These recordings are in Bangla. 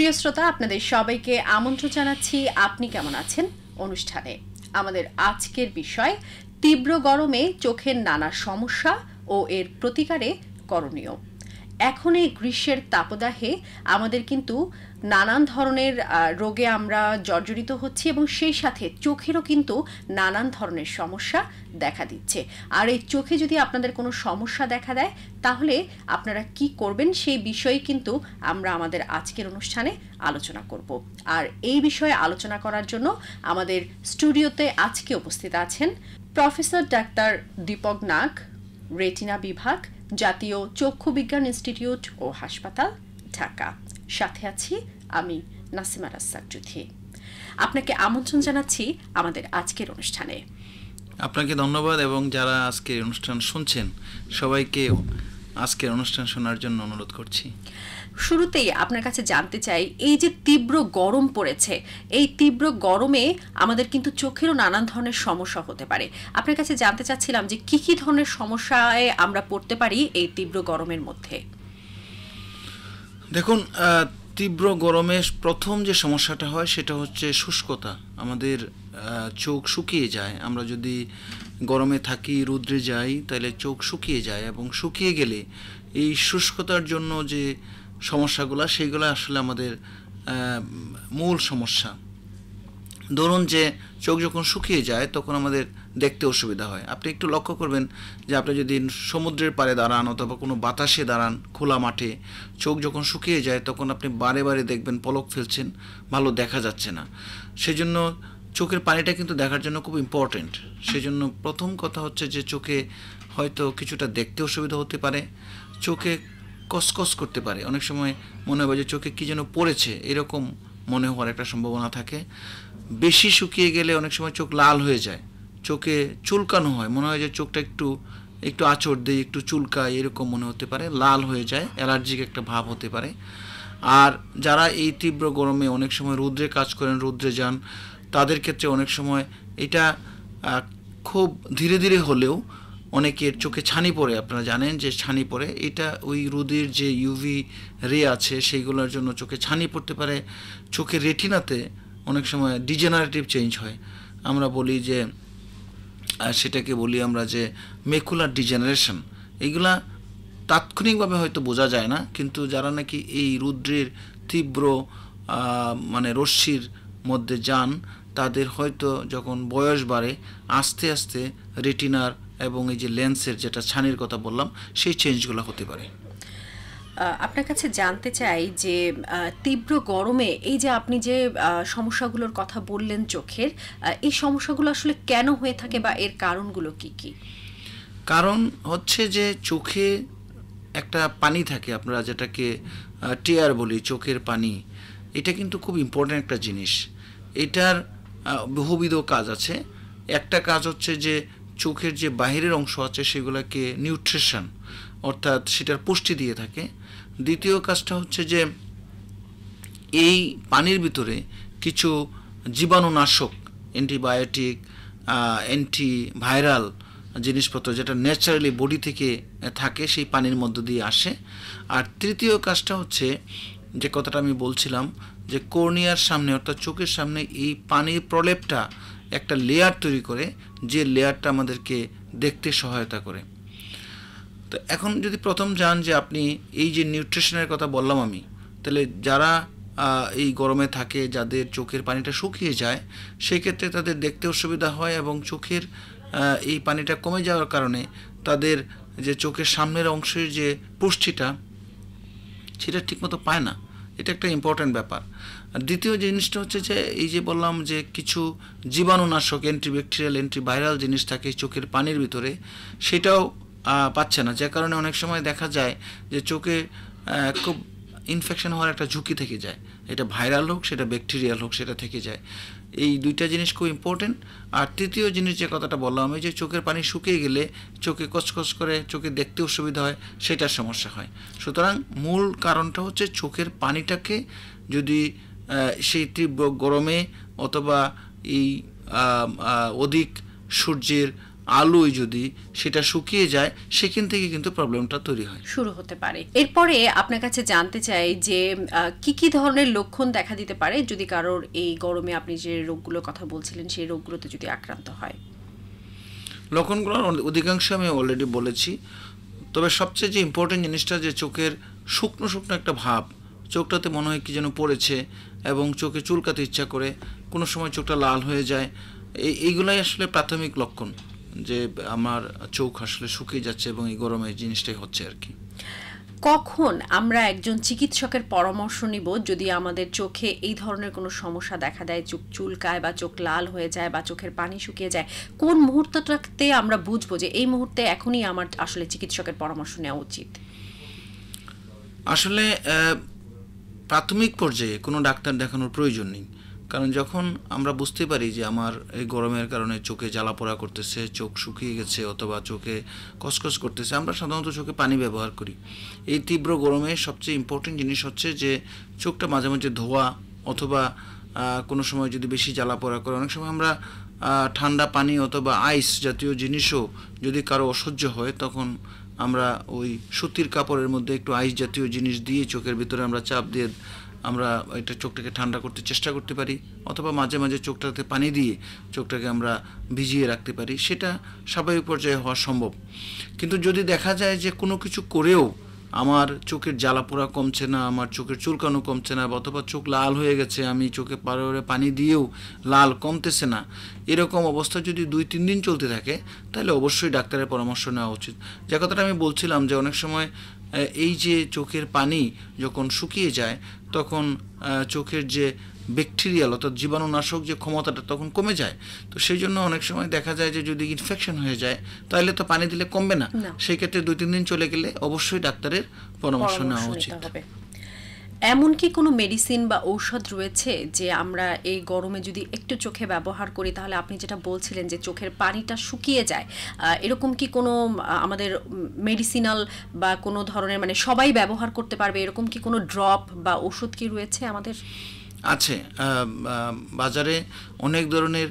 প্রিয় শ্রোতা, আপনাদের সবাইকে আমন্ত্রণ জানাচ্ছি আপনি কেমন আছেন অনুষ্ঠানে। আমাদের আজকের বিষয় তীব্র গরমে চোখের নানা সমস্যা ও এর প্রতিকারে করণীয়। এখন এই গ্রীষ্মের তাপদাহে আমাদের কিন্তু নানান ধরনের রোগে আমরা জর্জরিত হচ্ছি এবং সেই সাথে চোখেরও কিন্তু নানান ধরনের সমস্যা দেখা দিচ্ছে। আর এই চোখে যদি আপনাদের কোনো সমস্যা দেখা দেয় তাহলে আপনারা কি করবেন সেই বিষয়ে কিন্তু আমরা আমাদের আজকের অনুষ্ঠানে আলোচনা করব। আর এই বিষয়ে আলোচনা করার জন্য আমাদের স্টুডিওতে আজকে উপস্থিত আছেন প্রফেসর ডাক্তার দীপক নাগ, রেটিনা বিভাগ, জাতীয় চক্ষু বিজ্ঞান ইনস্টিটিউট ও হাসপাতাল, ঢাকা। সাথে আছি আমি নাসিমা রাজ্জাক জুথি। আপনাকে আমন্ত্রণ জানাচ্ছি আমাদের আজকের অনুষ্ঠানে। আপনাকে ধন্যবাদ এবং যারা আজকের অনুষ্ঠান শুনছেন সবাইকে আজকের অনুষ্ঠান শোনার জন্য অনুরোধ করছি। শুরুতেই আপনার কাছে জানতে চাই, এই যে তীব্র গরম পড়েছে, এই তীব্র গরমে আমাদের কিন্তু চোখেরও নানান ধরনের সমস্যা হতে পারে। আপনার কাছে জানতে চাচ্ছিলাম যে কি কি ধরনের সমস্যায় আমরা পড়তে পারি এই তীব্র গরমের মধ্যে। দেখুন, তীব্র গরমে প্রথম যে সমস্যাটা হয় সেটা হচ্ছে শুষ্কতা। আমাদের চোখ শুকিয়ে যায়। আমরা যদি গরমে থাকি, রৌদ্রে যাই, তাহলে চোখ শুকিয়ে যায় এবং শুকিয়ে গেলে এই শুষ্কতার জন্য যে সমস্যাগুলো সেইগুলো আসলে আমাদের মূল সমস্যা। ধরুন যে চোখ যখন শুকিয়ে যায় তখন আমাদের দেখতে অসুবিধা হয়। আপনি একটু লক্ষ্য করবেন যে আপনি যদি সমুদ্রের পাড়ে দাঁড়ান অথবা কোনো বাতাসে দাঁড়ান খোলা মাঠে, চোখ যখন শুকিয়ে যায় তখন আপনি বারে বারে দেখবেন পলক ফেলছেন, ভালো দেখা যাচ্ছে না। সেজন্য চোখের পানিটা কিন্তু দেখার জন্য খুব ইম্পর্টেন্ট। সেজন্য প্রথম কথা হচ্ছে যে চোখে হয়তো কিছুটা দেখতে অসুবিধা হতে পারে, চোখে কসকস করতে পারে, অনেক সময় মনে হবে যে চোখে কী যেন পড়েছে এরকম মনে হওয়ার একটা সম্ভাবনা থাকে। বেশি শুকিয়ে গেলে অনেক সময় চোখ লাল হয়ে যায়, চোখে চুলকানো হয়, মনে হয় যে চোখটা একটু একটু আঁচড় দেয়, একটু চুলকায়, এরকম মনে হতে পারে, লাল হয়ে যায়, অ্যালার্জিক একটা ভাব হতে পারে। আর যারা এই তীব্র গরমে অনেক সময় রৌদ্রে কাজ করেন, রৌদ্রে যান, তাদের ক্ষেত্রে অনেক সময় এটা খুব ধীরে ধীরে হলেও অনেকের চোখে ছানি পড়ে। আপনারা জানেন যে ছানি পড়ে, এটা ওই রোদের যে ইউভি রে আছে সেইগুলোর জন্য চোখে ছানি পড়তে পারে। চোখের রেটিনাতে অনেক সময় ডিজেনারেটিভ চেঞ্জ হয়। আমরা বলি যে সেটাকে বলি আমরা যে মেকুলার ডিজেনারেশন। এইগুলা তাৎক্ষণিকভাবে হয়তো বোঝা যায় না, কিন্তু যারা নাকি এই রৌদ্রের তীব্র মানে রশ্মির মধ্যে যান তাদের হয়তো যখন বয়স বাড়ে আস্তে আস্তে রেটিনার এবং এই যে লেন্সের যেটা ছানির কথা বললাম সেই চেঞ্জগুলো হতে পারে। আপনার কাছে জানতে চাই যে তীব্র গরমে এই যে আপনি যে সমস্যাগুলোর কথা বললেন চোখের, এই সমস্যাগুলো আসলে কেন হয়ে থাকে বা এর কারণগুলো কি কি? কারণ হচ্ছে যে চোখে একটা পানি থাকে, আমরা যেটাকে টিয়ার বলি, চোখের পানি। এটা কিন্তু খুব ইম্পর্ট্যান্ট একটা জিনিস। এটার বহুবিধ কাজ আছে। একটা কাজ হচ্ছে যে চোখের যে বাহিরের অংশ আছে সেগুলোকে নিউট্রিশন অর্থাৎ সেটার পুষ্টি দিয়ে থাকে। দ্বিতীয় কাজটা হচ্ছে যে এই পানির ভিতরে কিছু জীবাণুনাশক, অ্যান্টিবায়োটিক, অ্যান্টিভাইরাল জিনিসপত্র যেটা ন্যাচারালি বডি থেকে থাকে সেই পানির মধ্য দিয়ে আসে। আর তৃতীয় কাজটা হচ্ছে যে কথাটা আমি বলছিলাম যে কর্নিয়ার সামনে অর্থাৎ চোখের সামনে এই পানির প্রলেপটা একটা লেয়ার তৈরি করে, যে লেয়ারটা আমাদেরকে দেখতে সহায়তা করে। তো এখন যদি প্রথম যান যে আপনি এই যে নিউট্রিশনের কথা বললাম আমি, তাহলে যারা এই গরমে থাকে, যাদের চোখের পানিটা শুকিয়ে যায়, সেই ক্ষেত্রে তাদের দেখতে অসুবিধা হয় এবং চোখের এই পানিটা কমে যাওয়ার কারণে তাদের যে চোখের সামনের অংশের যে পুষ্টিটা সেটা ঠিকমতো পায় না। এটা একটা ইম্পর্ট্যান্ট ব্যাপার। আর দ্বিতীয় জিনিসটা হচ্ছে যে এই যে বললাম যে কিছু জীবাণুনাশক, অ্যান্টিব্যাকটেরিয়াল, অ্যান্টিভাইরাল জিনিস থাকে চোখের পানির ভিতরে, সেটাও পাচ্ছে না, যে কারণে অনেক সময় দেখা যায় যে চোখে খুব ইনফেকশন হওয়ার একটা ঝুঁকি থেকে যায়। এটা ভাইরাল হোক, সেটা ব্যাকটেরিয়াল হোক, সেটা থেকে যায়। এই দুইটা জিনিস খুব ইম্পর্টেন্ট। আর তৃতীয় জিনিস যে কথাটা বললাম আমি, যে চোখের পানি শুকিয়ে গেলে চোখে কচকচ করে, চোখে দেখতে অসুবিধা হয়, সেটার সমস্যা হয়। সুতরাং মূল কারণটা হচ্ছে চোখের পানিটাকে যদি সেই তীব্র গরমে অথবা এই অধিক সূর্যের আলোয় যদি সেটা শুকিয়ে যায়, সেখান থেকে কিন্তু প্রবলেমটা তৈরি হয়, শুরু হতে পারে। এরপরে আপনার কাছে জানতে চাই যে কি কি ধরনের লক্ষণ দেখা দিতে পারে যদি কারোর এই গরমে আপনি যে রোগগুলোর কথা বলছিলেন সেই রোগগুলোতে যদি আক্রান্ত হয়। লক্ষণগুলোর অধিকাংশ আমি অলরেডি বলেছি, তবে সবচেয়ে যে ইম্পর্টেন্ট জিনিসটা যে চোখের শুকনো শুকনো একটা ভাব, চোখটাতে মনে হয় কি যেন পড়েছে এবং চোখে চুলকাতে ইচ্ছা করে, কোনো সময় চোখটা লাল হয়ে যায়, এইগুলাই আসলে প্রাথমিক লক্ষণ যে আমার চোখ আসলে শুকিয়ে যাচ্ছে এবং এই গরমে জিনিসটাই হচ্ছে আর কি। কখন আমরা একজন চিকিৎসকের পরামর্শ নিব যদি আমাদের চোখে এই ধরনের কোনো সমস্যা দেখা দেয়, চোখ চুলকায় বা চোখ লাল হয়ে যায় বা চোখের পানি শুকিয়ে যায়, কোন মুহূর্তটাতে আমরা বুঝবো যে এই মুহূর্তে এখনই আমার আসলে চিকিৎসকের পরামর্শ নেওয়া উচিত? আসলে প্রাথমিক পর্যায়ে কোনো ডাক্তার দেখানোর প্রয়োজন নেই, কারণ যখন আমরা বুঝতে পারি যে আমার এই গরমের কারণে চোখে জ্বালাপোড়া করতেছে, চোখ শুকিয়ে গেছে অথবা চোখে কসকস করতেছে, আমরা সাধারণত চোখে পানি ব্যবহার করি। এই তীব্র গরমে সবচেয়ে ইম্পর্টেন্ট জিনিস হচ্ছে যে চোখটা মাঝে মাঝে ধোয়া, অথবা কোনো সময় যদি বেশি জ্বালাপোড়া করে, অনেক সময় আমরা ঠান্ডা পানি অথবা আইস জাতীয় জিনিসও যদি কারো অসহ্য হয়, তখন আমরা ওই সুতির কাপড়ের মধ্যে একটু আইস জাতীয় জিনিস দিয়ে চোখের ভিতরে আমরা চাপ দিয়ে আমরা এটা চোখটাকে ঠান্ডা করতে চেষ্টা করতে পারি, অথবা মাঝে মাঝে চোখটাতে পানি দিয়ে চোখটাকে আমরা ভিজিয়ে রাখতে পারি। সেটা স্বাভাবিক পর্যায়ে হওয়া সম্ভব। কিন্তু যদি দেখা যায় যে কোনো কিছু করেও আমার চোখের জ্বালাপোড়া কমছে না, আমার চোখের চুলকানো কমছে না, অথবা চোখ লাল হয়ে গেছে, আমি চোখে পারে পানি দিয়েও লাল কমতেছে না, এরকম অবস্থা যদি 2-3 দিন চলতে থাকে, তাহলে অবশ্যই ডাক্তারের পরামর্শ নেওয়া উচিত। যে কথাটা আমি বলছিলাম যে অনেক সময় এই যে চোখের পানি যখন শুকিয়ে যায়, তখন চোখের যে ব্যাকটেরিয়াল অর্থাৎ জীবাণুনাশক যে ক্ষমতাটা তখন কমে যায়। তো সেই জন্য অনেক সময় দেখা যায় যে যদি ইনফেকশন হয়ে যায়, তাহলে তো পানি দিলে কমবে না, সেই ক্ষেত্রে 2-3 দিন চলে গেলে অবশ্যই ডাক্তারের পরামর্শ নেওয়া উচিত। এমন কি কোনো মেডিসিন বা ঔষধ রয়েছে যে আমরা এই গরমে যদি একটু চোখে ব্যবহার করি তাহলে আপনি যেটা বলছিলেন যে চোখের পানিটা শুকিয়ে যায়, এরকম কি কোনো আমাদের মেডিসিনাল বা কোনো ধরনের মানে সবাই ব্যবহার করতে পারবে এরকম কি কোনো ড্রপ বা ওষুধ কি রয়েছে আমাদের? আছে, বাজারে অনেক ধরনের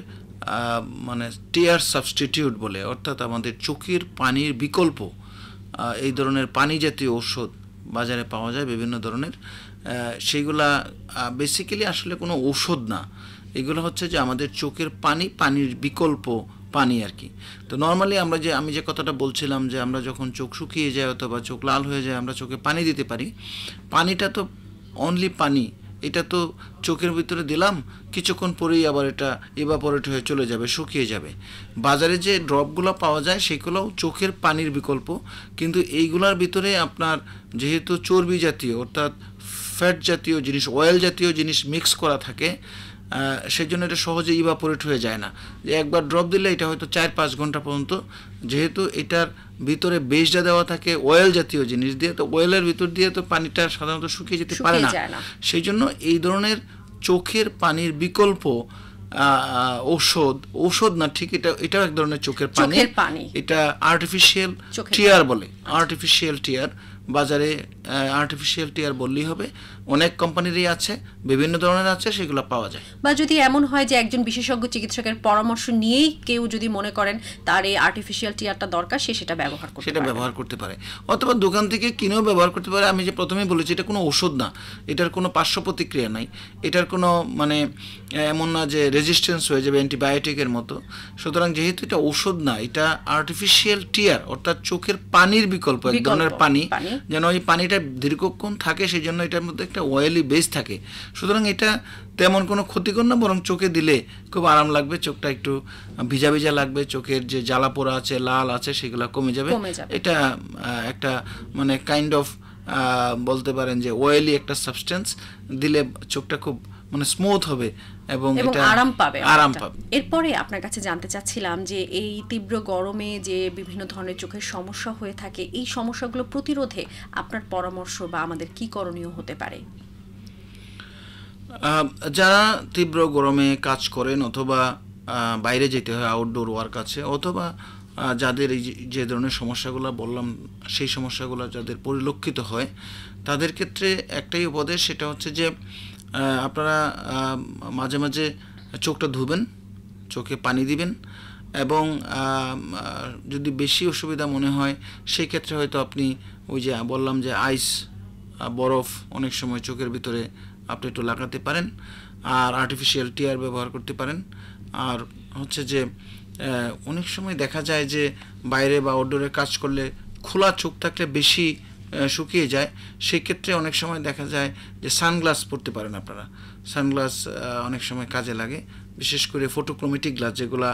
মানে টিয়ার সাবস্টিটিউট বলে, অর্থাৎ আমাদের চোখের পানির বিকল্প এই ধরনের পানি জাতীয় ঔষধ বাজারে পাওয়া যায় বিভিন্ন ধরনের। সেইগুলা বেসিক্যালি আসলে কোনো ঔষধ না, এগুলো হচ্ছে যে আমাদের চোখের পানির বিকল্প পানি আর কি। তো নর্মালি আমি যে কথাটা বলছিলাম যে আমরা যখন চোখ শুকিয়ে যায় অথবা চোখ লাল হয়ে যায়, আমরা চোখে পানি দিতে পারি। পানিটা তো অনলি পানি, এটা তো চোখের ভিতরে দিলাম, কিছুক্ষণ পরেই আবার এটা ইভাপোরেট হয়ে চলে যাবে, শুকিয়ে যাবে। বাজারে যে ড্রপগুলো পাওয়া যায় সেগুলোও চোখের পানির বিকল্প, কিন্তু এইগুলোর ভিতরে আপনার যেহেতু চর্বি জাতীয় অর্থাৎ ফ্যাট জাতীয় জিনিস, অয়েল জাতীয় জিনিস মিক্স করা থাকে, সেই জন্য এটা সহজে ইভাপোরেট হয়ে যায় না। যে একবার ড্রপ দিলে এটা হয়তো 4-5 ঘন্টা পর্যন্ত, যেহেতু এটার ভিতরে বেসটা দেওয়া থাকে অয়েল জাতীয় জিনিস দিয়ে, তো অয়েলের ভিতর দিয়ে তো পানিটা সাধারণত শুকিয়ে যেতে পারে না। সেই জন্য এই ধরনের চোখের পানির বিকল্প ঔষধ না, ঠিক এটাও এক ধরনের চোখের পানি, এটা আর্টিফিশিয়াল টিয়ার বলে। আর্টিফিশিয়াল টিয়ার বাজারে আর্টিফিশিয়াল টিয়ার বললেই হবে, অনেক কোম্পানিরই আছে, বিভিন্ন ধরনের আছে, সেগুলো পাওয়া যায়। বা যদি এমন হয় যে একজন বিশেষজ্ঞ চিকিৎসকের পরামর্শ নিয়েই কেউ যদি মনে করেন তার এই আর্টিফিশিয়াল টিয়ারটা দরকার, সেটা ব্যবহার করতে পারে, অথবা দোকান থেকে কিনেও ব্যবহার করতে পারে। আমি যে প্রথমেই বলেছি এটা কোনো ওষুধ না, এটার কোনো পার্শ্ব প্রতিক্রিয়া নাই, এটার কোনো মানে এমন না যে রেজিস্ট্যান্স হয়ে যাবে অ্যান্টিবায়োটিকের মতো। সুতরাং যেহেতু এটা ওষুধ না, এটা আর্টিফিশিয়াল টিয়ার অর্থাৎ চোখের পানির বিকল্প, এক ধরনের পানি, যেন ওই পানিটা দীর্ঘক্ষণ থাকে, সেই জন্য এটার মধ্যে একটা অয়েলি বেস থাকে। সুতরাং এটা তেমন কোনো ক্ষতিকর না, বরং চোখে দিলে খুব আরাম লাগবে, চোখটা একটু ভিজা ভিজা লাগবে, চোখের যে জ্বালাপোড়া আছে, লাল আছে, সেগুলো কমে যাবে। এটা একটা মানে কাইন্ড অফ বলতে পারেন যে অয়েলি একটা সাবস্টেন্স দিলে চোখটা খুব মানে স্মুথ হবে এবং এটা আরাম পাবে। এরপরে আপনার কাছে জানতে চাচ্ছিলাম যে এই তীব্র গরমে যে বিভিন্ন ধরনের চোখের সমস্যা হয়ে থাকে, এই সমস্যাগুলো প্রতিরোধে আপনার পরামর্শ বা আমাদের কি করণীয় হতে পারে? যারা তীব্র গরমে কাজ করেন অথবা বাইরে যেতে হয়, আউটডোর ওয়ার্ক আছে, অথবা যাদের এই যে ধরনের সমস্যাগুলো বললাম সেই সমস্যাগুলো যাদের পরিলক্ষিত হয়, তাদের ক্ষেত্রে একটাই উপদেশ, সেটা হচ্ছে যে আপনারা মাঝে মাঝে চোখটা ধুবেন, চোখে পানি দিবেন এবং যদি বেশি অসুবিধা মনে হয় সেই ক্ষেত্রে হয়তো আপনি ওই যে বললাম যে আইস, বরফ অনেক সময় চোখের ভিতরে আপনি একটু লাগাতে পারেন, আর আর্টিফিশিয়াল টিয়ার ব্যবহার করতে পারেন। আর হচ্ছে যে অনেক সময় দেখা যায় যে বাইরে বা আউটডোরে কাজ করলে খোলা চোখ থাকলে বেশি শুকিয়ে যায়, সেই ক্ষেত্রে অনেক সময় দেখা যায় যে সানগ্লাস পরতে পারেন আপনারা। সানগ্লাস অনেক সময় কাজে লাগে, বিশেষ করে ফটোক্রোমেটিক গ্লাস, যেগুলা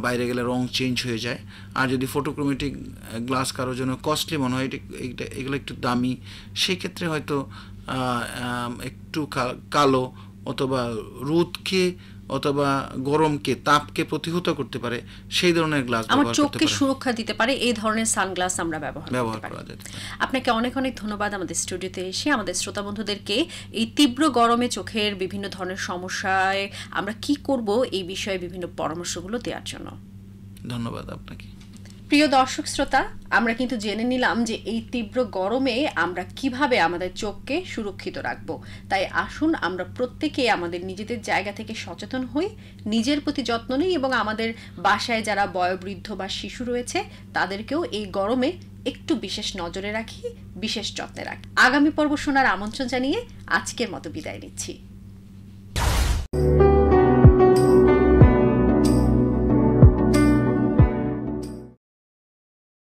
বাইরে গেলে রং চেঞ্জ হয়ে যায়। আর যদি ফটোক্রোমেটিক গ্লাস কারোর জন্য কস্টলি মনে হয়, এগুলো একটু দামি, সেই ক্ষেত্রে হয়তো একটু কালো অথবা রোদকে অথবা গরমকে, তাপকে প্রতিহত করতে পারে সেই ধরনের গ্লাস আমার ব্যবহার করতে চোখকে পারেন। সুরক্ষা দিতে পারে এই ধরনের সানগ্লাস আমরা ব্যবহার করতে করা পারি। যেতে পারে। আপনাকে অনেক অনেক ধন্যবাদ আমাদের স্টুডিওতে এসে আমাদের শ্রোতা বন্ধুদেরকে এই তীব্র গরমে চোখের বিভিন্ন ধরনের সমস্যায় আমরা কি করব এই বিষয়ে বিভিন্ন পরামর্শগুলো দেওয়ার জন্য। ধন্যবাদ আপনাকে। প্রিয় দর্শক শ্রোতা, আমরা কিন্তু জেনে নিলাম যে এই তীব্র গরমে আমরা কিভাবে আমাদের চোখকে সুরক্ষিত রাখব। তাই আসুন আমরা প্রত্যেকে আমাদের নিজেদের জায়গা থেকে সচেতন হই, নিজের প্রতি যত্ন নিই এবং আমাদের বাসায় যারা বয়োবৃদ্ধ বা শিশু রয়েছে তাদেরকেও এই গরমে একটু বিশেষ নজরে রাখি, বিশেষ যত্নে রাখি। আগামী পর্ব শোনার আমন্ত্রণ জানিয়ে আজকের মতো বিদায় নিচ্ছি।